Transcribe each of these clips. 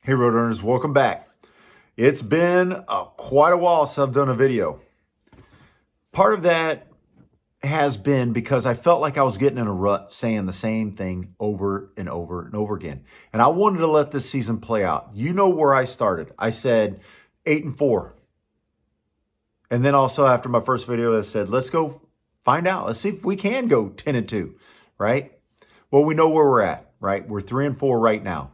Hey Roadrunners, welcome back. It's been quite a while since I've done a video. Part of that has been because I felt like I was getting in a rut saying the same thing over and over and over again. And I wanted to let this season play out. You know where I started. I said 8-4. And then also after my first video, I said, let's go find out. Let's see if we can go 10-2, right? Well, we know where we're at, right? We're 3-4 right now.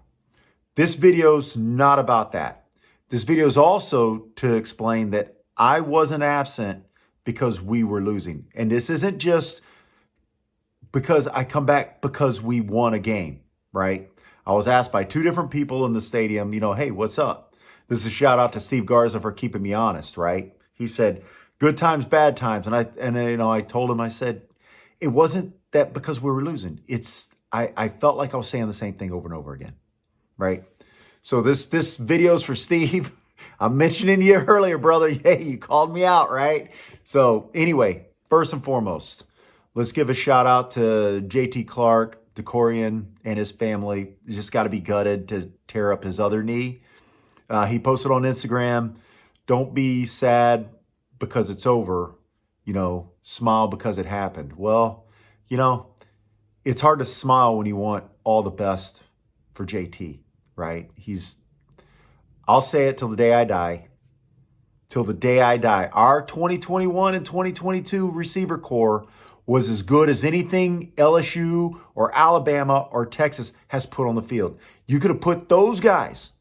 This video's not about that. This video is also to explain that I wasn't absent because we were losing. And this isn't just because I come back because we won a game, right? I was asked by two different people in the stadium, hey, what's up? This is a shout out to Steve Garza for keeping me honest, right? He said, good times, bad times. And I told him, I said, it wasn't that because we were losing. I felt like I was saying the same thing over and over again. Right? So this video's for Steve. I'm mentioning you earlier, brother. Yeah, you called me out, right? So anyway, first and foremost, let's give a shout out to JT Clark, DeCorian, and his family. You just got to be gutted to tear up his other knee. He posted on Instagram, don't be sad because it's over, smile because it happened. Well, it's hard to smile when you want all the best for JT. Right? I'll say it till the day I die. Till the day I die. Our 2021 and 2022 receiver core was as good as anything LSU or Alabama or Texas has put on the field. You could have put those guys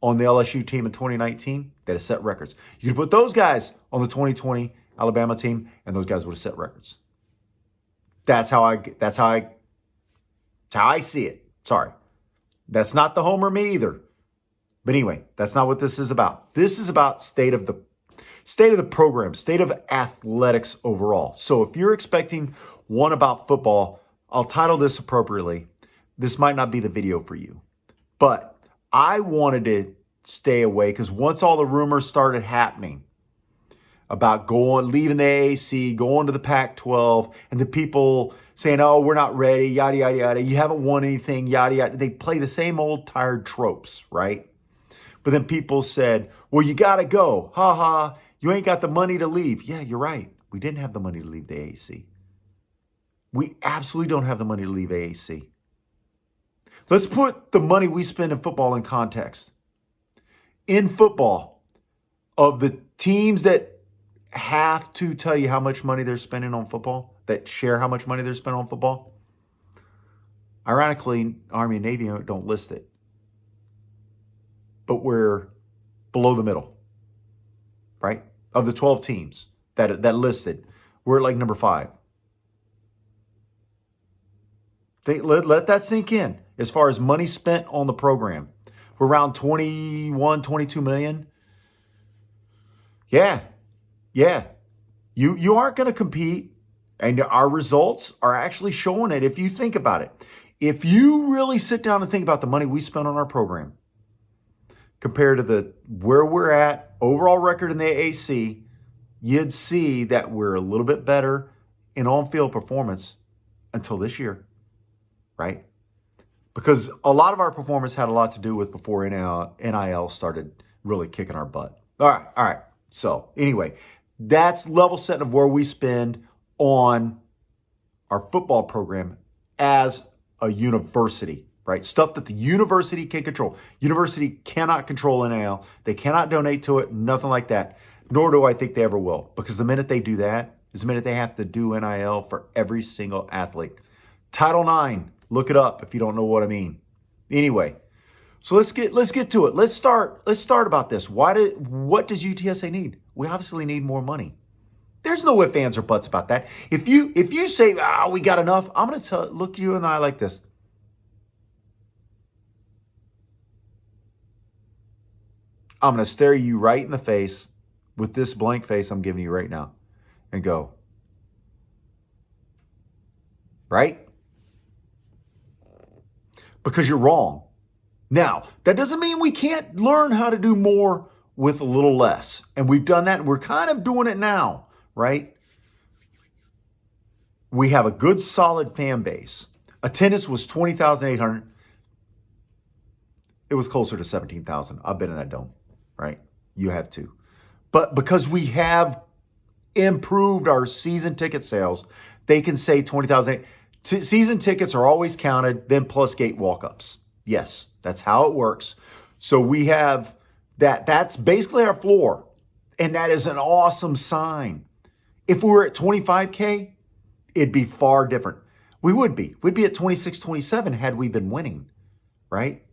on the LSU team in 2019 that has set records. You could put those guys on the 2020 Alabama team and those guys would have set records. That's how I see it. Sorry. That's not the homer me either. But anyway, that's not what this is about. This is about state of the program, state of athletics overall. So if you're expecting one about football, I'll title this appropriately. This might not be the video for you. But I wanted to stay away because once all the rumors started happening about leaving the AAC, going to the Pac-12, and the people saying, oh, we're not ready, yada, yada, yada. You haven't won anything, yada, yada. They play the same old tired tropes, right? But then people said, well, you got to go. Ha ha, you ain't got the money to leave. Yeah, you're right. We didn't have the money to leave the AAC. We absolutely don't have the money to leave AAC. Let's put the money we spend in football in context. In football, of the teams that have to tell you how much money they're spending on football, that share how much money they're spending on football, ironically, Army and Navy don't list it. But we're below the middle, right? Of the 12 teams that listed, we're like number 5. Let that sink in. As far as money spent on the program, we're around 21, 22 million. Yeah. You aren't going to compete, and our results are actually showing it if you think about it. If you really sit down and think about the money we spent on our program compared to where we're at, overall record in the AAC, you'd see that we're a little bit better in on-field performance until this year, right? Because a lot of our performance had a lot to do with before NIL started really kicking our butt. All right. So anyway, that's level setting of where we spend on our football program as a university, right? Stuff that the university can control. University cannot control NIL. They cannot donate to it, nothing like that. Nor do I think they ever will. Because the minute they do that is the minute they have to do NIL for every single athlete. Title IX, look it up if you don't know what I mean. Anyway, so let's get to it. Let's start about this. What does UTSA need? We obviously need more money. There's no ifs, ands, or buts about that. If you say, we got enough, I'm going to look you in the eye like this. I'm going to stare you right in the face with this blank face I'm giving you right now and go, right? Because you're wrong. Now, that doesn't mean we can't learn how to do more with a little less. And we've done that, and we're kind of doing it now, right? We have a good, solid fan base. Attendance was 20,800. It was closer to 17,000. I've been in that dome, right? You have too. But because we have improved our season ticket sales, they can say 20,000. Season tickets are always counted, then plus gate walk-ups. Yes, that's how it works. So we have that. That's basically our floor. And that is an awesome sign. If we were at 25K, it'd be far different. We'd be at 26, 27 had we been winning, right?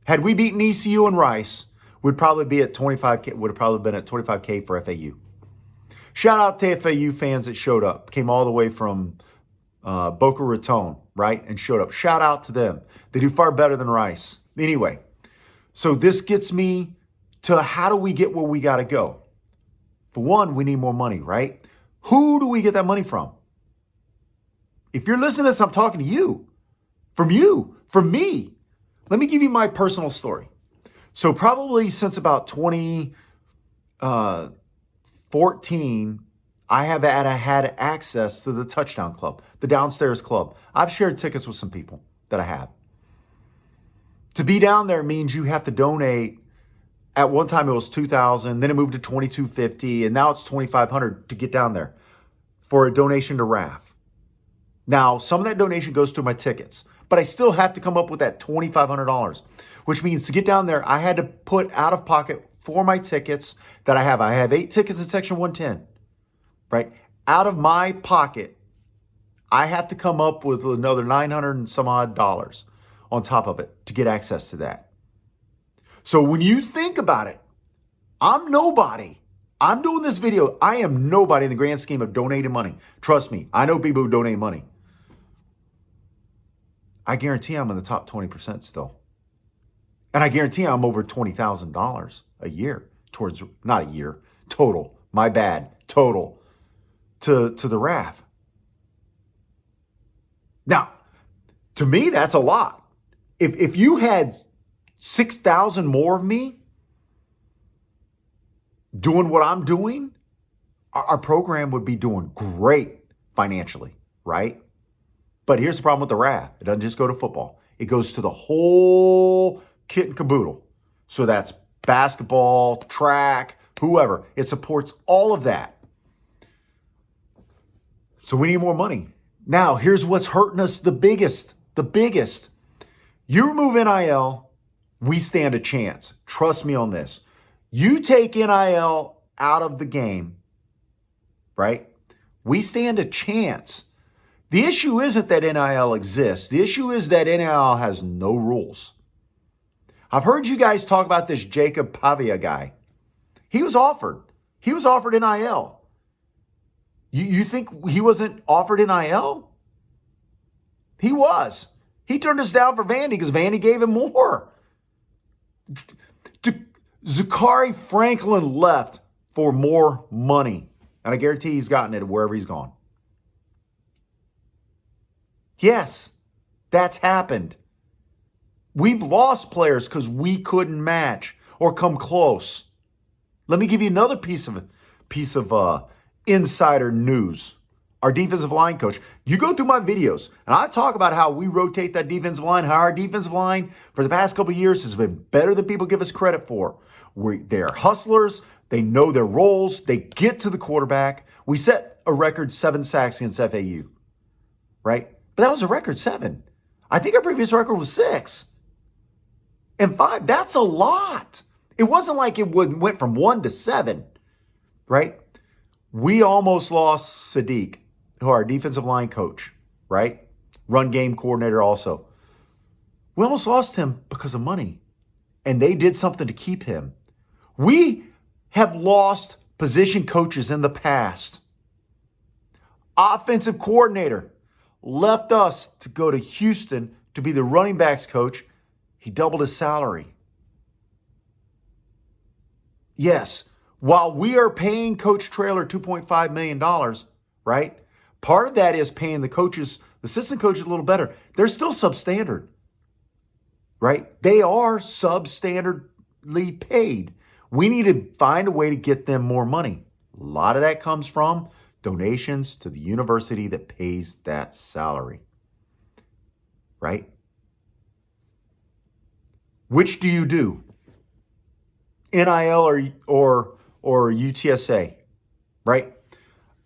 Had we beaten ECU and Rice, we'd probably be at 25K, would have probably been at 25K for FAU. Shout out to FAU fans that showed up, came all the way from Boca Raton, right? And showed up. Shout out to them. They do far better than Rice. Anyway, so this gets me to how do we get where we got to go? For one, we need more money, right? Who do we get that money from? If you're listening to this, I'm talking to you. From me. Let me give you my personal story. So probably since about 2014, I have had access to the Touchdown Club, the downstairs club. I've shared tickets with some people that I have. To be down there means you have to donate. At one time it was $2,000, then it moved to $2,250, and now it's $2,500 to get down there for a donation to RAF. Now, some of that donation goes to my tickets, but I still have to come up with that $2,500, which means to get down there, I had to put out of pocket for my tickets that I have. I have 8 tickets in section 110, right? Out of my pocket, I have to come up with another $900 and some odd dollars on top of it to get access to that. So when you think about it, I'm nobody. I'm doing this video. I am nobody in the grand scheme of donating money. Trust me, I know people who donate money. I guarantee I'm in the top 20% still. And I guarantee I'm over $20,000 a year towards, not a year, total, my bad, total to the RAF. Now, to me, that's a lot. If you had 6,000 more of me doing what I'm doing, our program would be doing great financially, right? But here's the problem with the RAF. It doesn't just go to football. It goes to the whole kit and caboodle. So that's basketball, track, whoever. It supports all of that. So we need more money. Now, here's what's hurting us the biggest. You remove NIL, we stand a chance. Trust me on this. You take NIL out of the game, right? We stand a chance. The issue isn't that NIL exists. The issue is that NIL has no rules. I've heard you guys talk about this Jacob Pavia guy. He was offered NIL. You think he wasn't offered NIL? He was. He turned us down for Vandy because Vandy gave him more. Zachary Franklin left for more money. And I guarantee he's gotten it wherever he's gone. Yes, that's happened. We've lost players because we couldn't match or come close. Let me give you another piece of insider news. Our defensive line coach. You go through my videos, and I talk about how we rotate that defensive line, how our defensive line for the past couple of years has been better than people give us credit for. They are hustlers. They know their roles. They get to the quarterback. We set a record 7 sacks against FAU, right? But that was a record 7. I think our previous record was 6. And 5, that's a lot. It wasn't like it went from 1 to 7, right? We almost lost Sadiq, who our defensive line coach, right? Run game coordinator also. We almost lost him because of money. And they did something to keep him. We have lost position coaches in the past. Offensive coordinator left us to go to Houston to be the running backs coach. He doubled his salary. Yes, while we are paying Coach Traylor $2.5 million, right? Part of that is paying the coaches, the assistant coaches a little better. They're still substandard, right? They are substandardly paid. We need to find a way to get them more money. A lot of that comes from donations to the university that pays that salary. right? Which do you do? NIL or UTSA, right?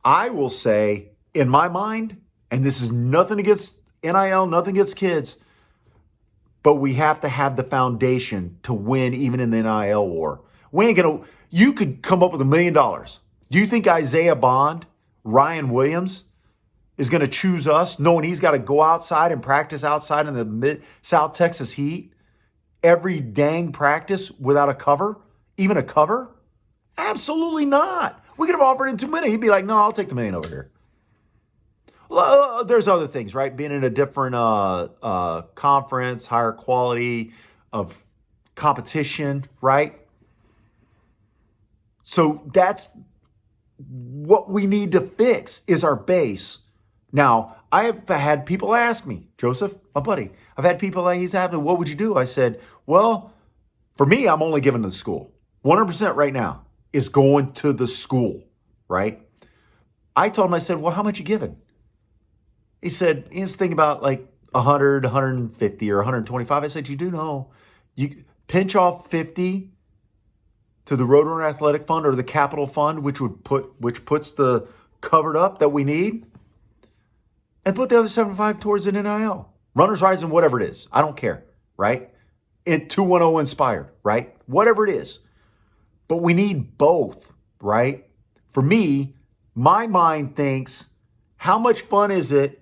I will say, in my mind, and this is nothing against NIL, nothing against kids, but we have to have the foundation to win even in the NIL war. We ain't gonna, you could come up with $1 million. Do you think Isaiah Bond, Ryan Williams is gonna choose us knowing he's got to go outside and practice outside in the South Texas heat every dang practice without a cover, even a cover? Absolutely not. We could have offered him $2 million. He'd be like, no, I'll take the $1 million over here. There's other things, right? Being in a different conference, higher quality of competition, right? So that's what we need to fix is our base. Now, I have had people ask me, Joseph, my buddy, I've had people like, he's asking, what would you do? I said, well, for me, I'm only giving to the school. 100% right now is going to the school, right? I told him, I said, well, how much you giving? He said, he's thinking about like 100, 150 or 125. I said, you do know, you pinch off 50 to the Roadrunner Athletic Fund or the Capital Fund, which puts the covered up that we need, and put the other 75 towards an NIL. Runners Rising, whatever it is. I don't care, right? 210 Inspired, right? Whatever it is. But we need both, right? For me, my mind thinks, how much fun is it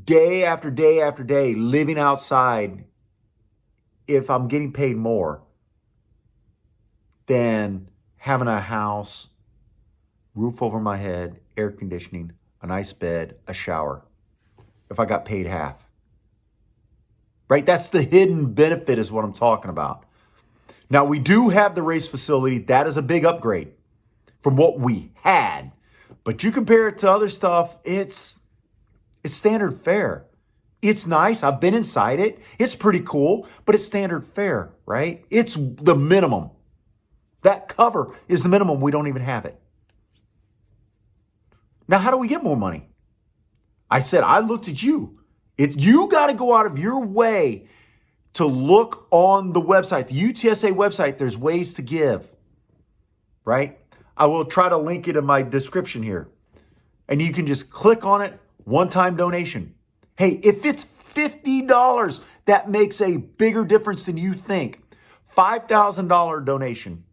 day after day after day living outside if I'm getting paid more than having a house, roof over my head, air conditioning, a nice bed, a shower, if I got paid half? Right? That's the hidden benefit is what I'm talking about. Now, we do have the race facility. That is a big upgrade from what we had. But you compare it to other stuff, it's standard fare. It's nice. I've been inside it. It's pretty cool, but it's standard fare, right? It's the minimum. That cover is the minimum. We don't even have it. Now, how do we get more money? I said, I looked at you. You got to go out of your way to look on the website, the UTSA website. There's ways to give, right? I will try to link it in my description here. And you can just click on it, one-time donation. Hey, if it's $50, that makes a bigger difference than you think. $5,000 donation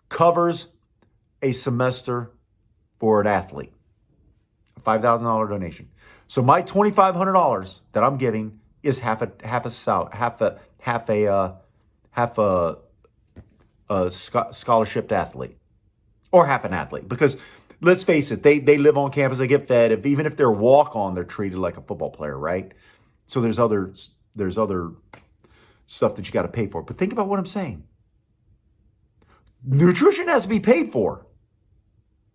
covers a semester for an athlete. A $5,000 donation. So my $2,500 that I'm giving is half a scholarship athlete, or half an athlete. Because let's face it, they live on campus, they get fed. Even if they're walk-on, they're treated like a football player, right? So there's other stuff that you got to pay for. But think about what I'm saying. Nutrition has to be paid for.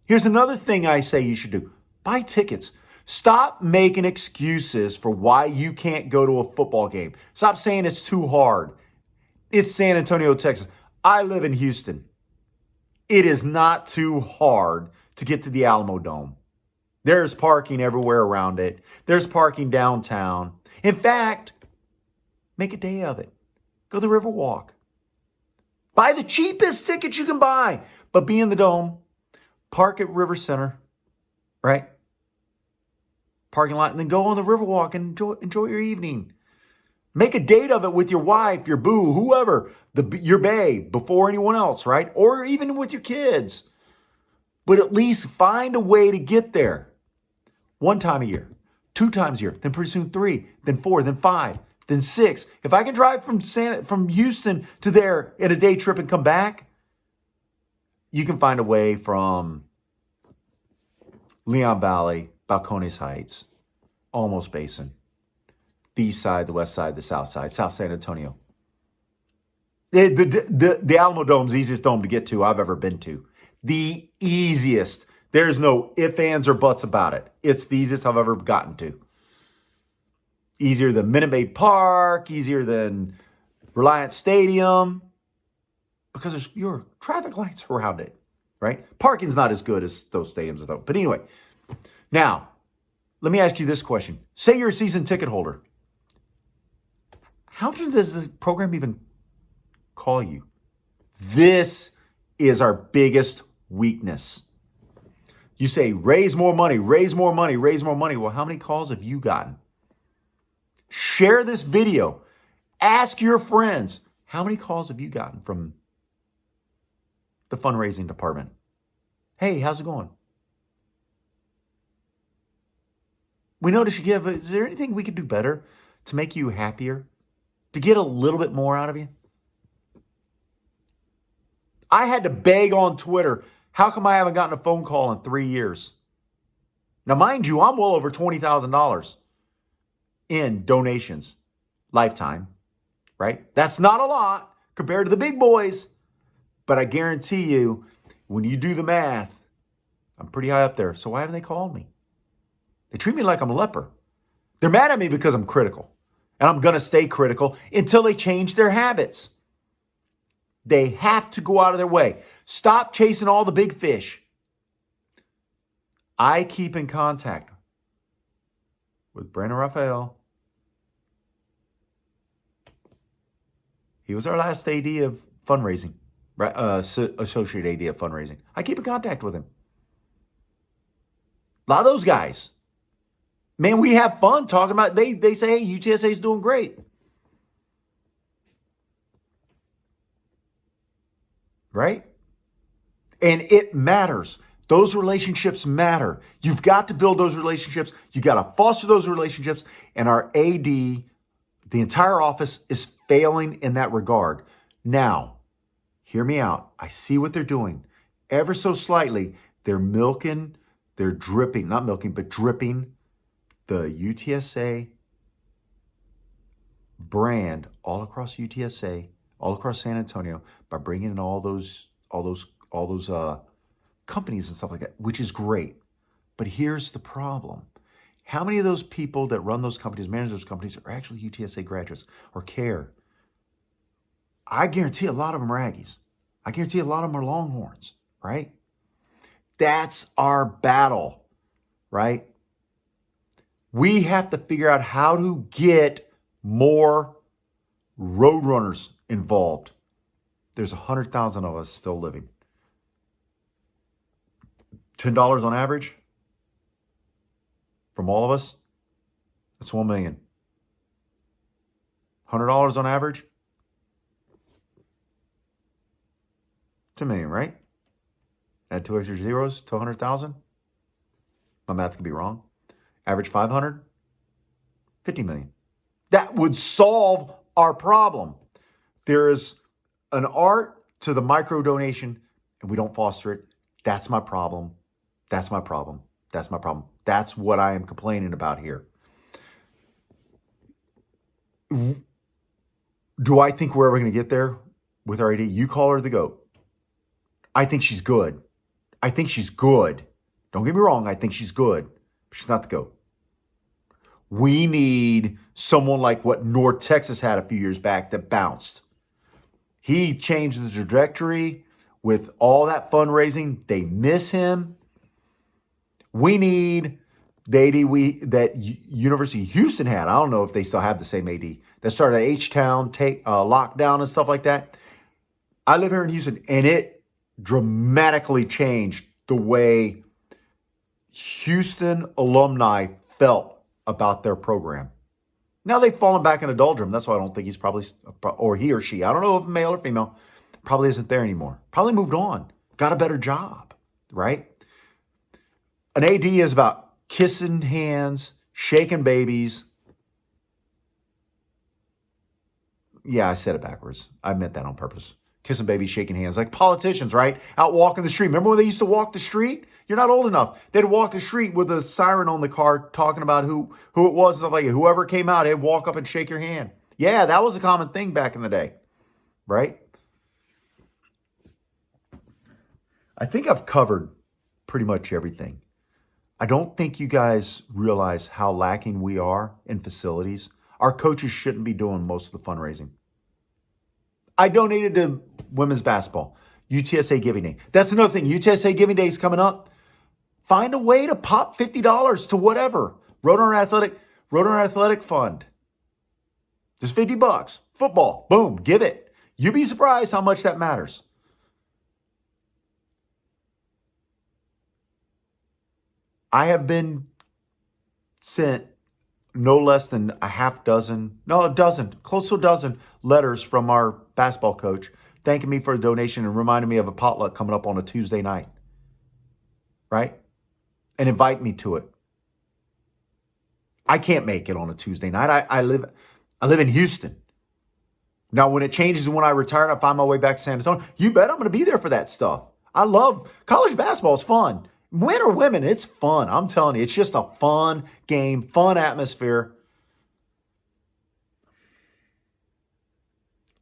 Here's another thing I say you should do. Buy tickets. Stop making excuses for why you can't go to a football game. Stop saying it's too hard. It's San Antonio, Texas. I live in Houston. It is not too hard to get to the Alamo Dome. There's parking everywhere around it. There's parking downtown. In fact, make a day of it. Go the Riverwalk. Buy the cheapest ticket you can buy, but be in the Dome. Park at River Center, right? Parking lot, and then go on the Riverwalk and enjoy your evening. Make a date of it with your wife, your boo, whoever, your bae, before anyone else, right? Or even with your kids. But at least find a way to get there. 1 time a year, 2 times a year, then pretty soon 3, then 4, then 5, then 6. If I can drive from Houston to there in a day trip and come back, you can find a way from Leon Valley, Balcones Heights, Almost Basin, the east side, the west side, the south side, South San Antonio. The Alamo Dome's the easiest dome to get to I've ever been to. The easiest. There's no ifs, ands, or buts about it. It's the easiest I've ever gotten to. Easier than Minute Maid Park, easier than Reliant Stadium, because there's fewer traffic lights around it, right? Parking's not as good as those stadiums, though. But anyway, now, Let me ask you this question. Say you're a season ticket holder. How often does the program even call you? This is our biggest weakness. You say, raise more money, raise more money, raise more money. Well, how many calls have you gotten? Share this video. Ask your friends, how many calls have you gotten from the fundraising department? Hey, how's it going? We notice you give. Is there anything we could do better to make you happier? To get a little bit more out of you? I had to beg on Twitter, how come I haven't gotten a phone call in 3 years? Now, mind you, I'm well over $20,000 in donations, lifetime, right? That's not a lot compared to the big boys, but I guarantee you, when you do the math, I'm pretty high up there. So why haven't they called me? They treat me like I'm a leper. They're mad at me because I'm critical, and I'm going to stay critical until they change their habits. They have to go out of their way. Stop chasing all the big fish. I keep in contact with Brandon Raphael. He was our last AD of fundraising, associate AD of fundraising. I keep in contact with him. A lot of those guys. Man, we have fun talking about, they say, hey, UTSA is doing great. Right? And it matters. Those relationships matter. You've got to build those relationships. You got to foster those relationships. And our AD, the entire office, is failing in that regard. Now, hear me out. I see what they're doing. Ever so slightly, they're dripping the UTSA brand all across UTSA, all across San Antonio, by bringing in all those companies and stuff like that, which is great. But here's the problem. How many of those people that run those companies, manage those companies, are actually UTSA graduates or care? I guarantee a lot of them are Aggies. I guarantee a lot of them are Longhorns, right? That's our battle, right? We have to figure out how to get more roadrunners involved. There's 100,000 of us still living. $10 on average from all of us, that's 1 million. $100 on average, 2 million, right? Add 2 extra zeros to 100,000. My math could be wrong. Average 500, 50 million. That would solve our problem. There is an art to the micro donation, and we don't foster it. That's my problem. That's my problem. That's my problem. That's what I am complaining about here. Do I think we're ever going to get there with our AD? You call her the GOAT. I think she's good. I think she's good. Don't get me wrong. I think she's good. But she's not the GOAT. We need someone like what North Texas had a few years back that bounced. He changed the trajectory with all that fundraising. They miss him. We need the AD that University of Houston had. I don't know if they still have the same AD. That started at H-Town, lockdown and stuff like that. I live here in Houston, and it dramatically changed the way Houston alumni felt about their program. Now they've fallen back in a doldrum. That's why I don't think he's probably, or he or she, I don't know if male or female, probably isn't there anymore. Probably moved on, got a better job, right? An AD is about kissing hands, shaking babies. Yeah, I said it backwards. I meant that on purpose. Kissing babies, shaking hands, like politicians, right? Out walking the street. Remember when they used to walk the street? You're not old enough. They'd walk the street with a siren on the car talking about who it was. Stuff like whoever came out, they'd walk up and shake your hand. Yeah, that was a common thing back in the day, right? I think I've covered pretty much everything. I don't think you guys realize how lacking we are in facilities. Our coaches shouldn't be doing most of the fundraising. I donated to women's basketball, UTSA Giving Day. That's another thing. UTSA Giving Day is coming up. Find a way to pop $50 to whatever. Roadrunner Athletic Fund. Just $50. Football. Boom. Give it. You'd be surprised how much that matters. I have been sent no less than a dozen, close to a dozen letters from our basketball coach thanking me for a donation and reminding me of a potluck coming up on a Tuesday night. Right? And invite me to it. I can't make it on a Tuesday night. I live in Houston. Now, when it changes, when I retire and I find my way back to San Antonio, you bet I'm going to be there for that stuff. I love college basketball. It's fun. Win or women, it's fun. I'm telling you, it's just a fun game, fun atmosphere.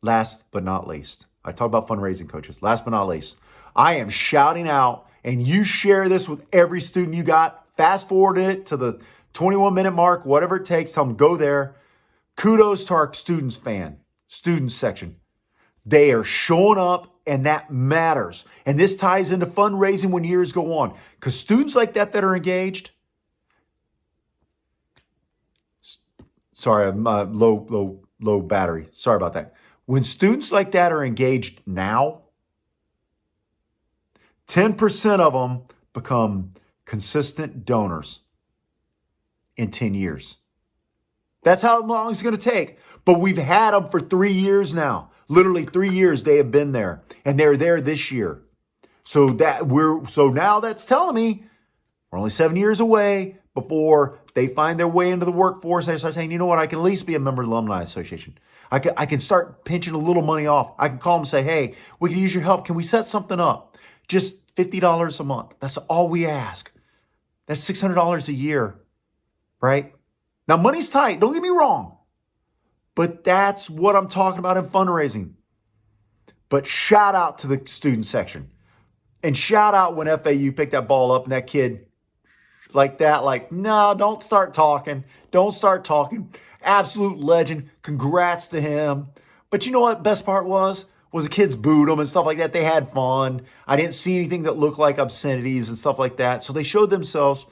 Last but not least, I talk about fundraising coaches. Last but not least, I am shouting out, and you share this with every student you got. Fast forward it to the 21-minute mark, whatever it takes. Tell them go there. Kudos to our students section. They are showing up, and that matters. And this ties into fundraising when years go on. Because students like that are engaged. Sorry, I'm low battery. Sorry about that. When students like that are engaged now, 10% of them become consistent donors in 10 years. That's how long it's going to take. But we've had them for 3 years now. Literally 3 years they have been there. And they're there this year. So now that's telling me we're only 7 years away before they find their way into the workforce. They start saying, you know what, I can at least be a member of the Alumni Association. I can start pinching a little money off. I can call them and say, hey, we can use your help. Can we set something up? Just $50 a month. That's all we ask. That's $600 a year, right? Now, money's tight. Don't get me wrong. But that's what I'm talking about in fundraising. But shout out to the student section. And shout out when FAU picked that ball up and that kid like, no, don't start talking. Don't start talking. Absolute legend. Congrats to him. But you know what best part was the kids booed him and stuff like that. They had fun. I didn't see anything that looked like obscenities and stuff like that. So they showed themselves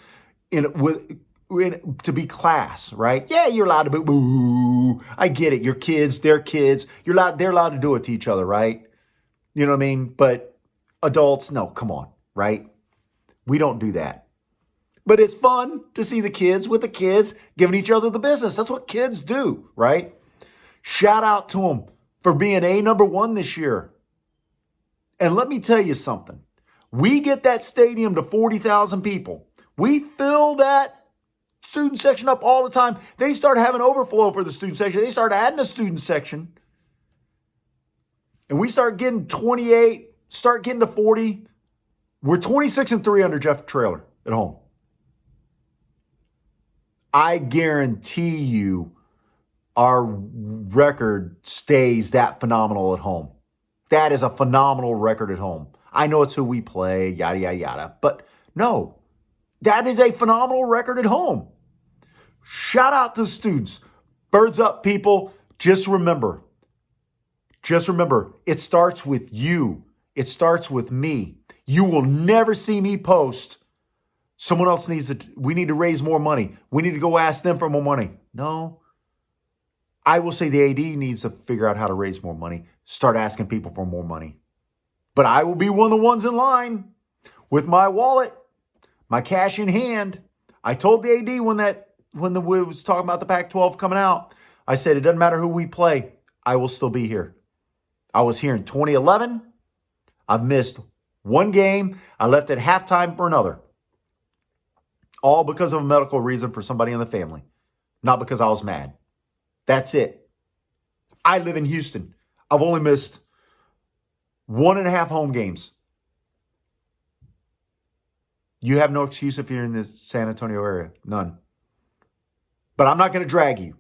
to be class, right? Yeah, you're allowed to boo. I get it. Your kids, their kids. They're allowed to do it to each other, right? You know what I mean? But adults, no, come on, right? We don't do that. But it's fun to see the kids with the kids giving each other the business. That's what kids do, right? Shout out to them for being number one this year. And let me tell you something. We get that stadium to 40,000 people. We fill that student section up all the time. They start having overflow for the student section. They start adding a student section. And we start getting 28, start getting to 40. We're 26-3 under Jeff Traylor at home. I guarantee you our record stays that phenomenal at home. That is a phenomenal record at home. I know it's who we play, yada, yada, yada. But no, that is a phenomenal record at home. Shout out to the students. Birds up, people. Just remember, it starts with you. It starts with me. You will never see me post, someone else we need to raise more money. We need to go ask them for more money. No. I will say the AD needs to figure out how to raise more money. Start asking people for more money. But I will be one of the ones in line with my wallet, my cash in hand. I told the AD when we was talking about the Pac-12 coming out, I said, it doesn't matter who we play. I will still be here. I was here in 2011. I've missed one game. I left at halftime for another. All because of a medical reason for somebody in the family. Not because I was mad. That's it. I live in Houston. I've only missed 1.5 home games. You have no excuse if you're in the San Antonio area. None. But I'm not going to drag you.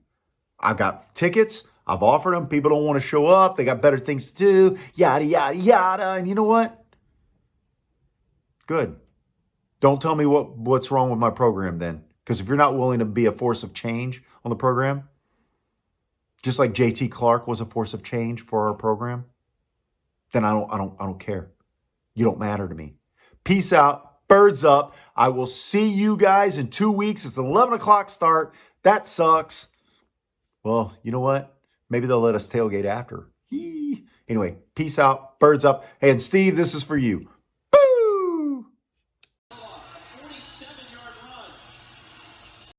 I've got tickets. I've offered them. People don't want to show up. They got better things to do. Yada, yada, yada. And you know what? Good. Don't tell me what's wrong with my program then. Because if you're not willing to be a force of change on the program, just like JT Clark was a force of change for our program, then I don't care. You don't matter to me. Peace out. birds up. I will see you guys in 2 weeks. It's an 11 o'clock start. That sucks. Well, you know what? Maybe they'll let us tailgate after. Anyway, peace out. Birds up. Hey, and Steve, this is for you.